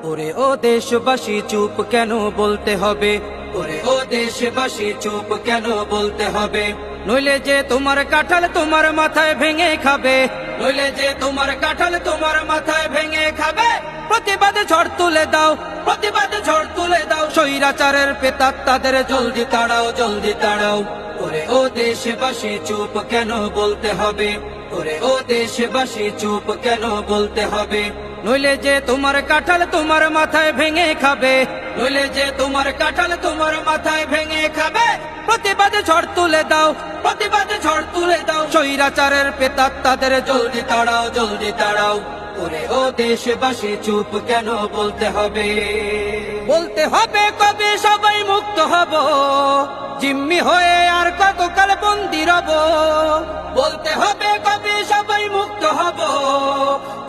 ওরে ও দেশবাসী চুপ কেন বলতে হবে, ওরে ও দেশবাসী চুপ কেন বলতে হবে, নইলে যে তোমার কাঁঠাল তোমার মাথায় ভেঙে খাবে, নইলে যে তোমার কাঁঠাল তোমার মাথায় ভেঙে খাবে। প্রতিবাদে ঝড় তুলে দাও, প্রতিবাদে ঝড় তুলে দাও, স্বৈরাচারের প্রেতাত্মাদের জলদি তাড়াও, জলদি তাড়াও। ওরে ও দেশবাসী চুপ কেন বলতে হবে, ওরে ও দেশবাসী চুপ কেন বলতে হবে, নইলে যে তোমার কাঁঠাল তোমার মাথায় ভেঙে খাবে, নইলে যে তোমার কাঁঠাল তোমার মাথায় ভেঙে খাবে। প্রতিবাদে ঝড় তুলে দাও, প্রতিবাদে ঝড় তুলে দাও, স্বৈরাচারের প্রেতাত্মাদের জলদি তাড়াও, জলদি তাড়াও। ওরে ও দেশবাসী চুপ কেন বলতে হবে, বলতে হবে কবে সবাই মুক্ত হব, জিম্মি হয়ে আর কতকাল বন্দি রব। বলতে হবে কবে সবাই মুক্ত হব,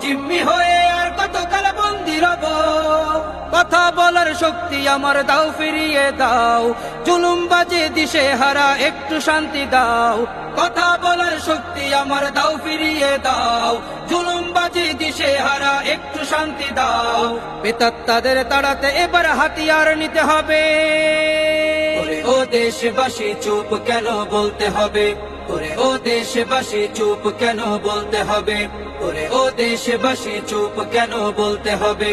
জিম্মি হয়ে আর কতকাল বন্দি রব। কথা বলার শক্তি আমার দাও, ফিরিয়ে দাও, জুলুমবাজে দিশে হারা একটু শান্তি দাও। কথা বলার শক্তি আমার দাও, ফিরিয়ে দাও, জুলুমবাজে দিশে হারা একটু শান্তি দাও। প্রেতাত্মাদের তাড়াতে এবার হাতিয়ার নিতে হবে। ওরে ও দেশবাসী চুপ কেন বলতে হবে, ওরে ও দেশবাসী চুপ কেন বলতে হবে, ওরে ও দেশবাসী চুপ কেন বলতে হবে।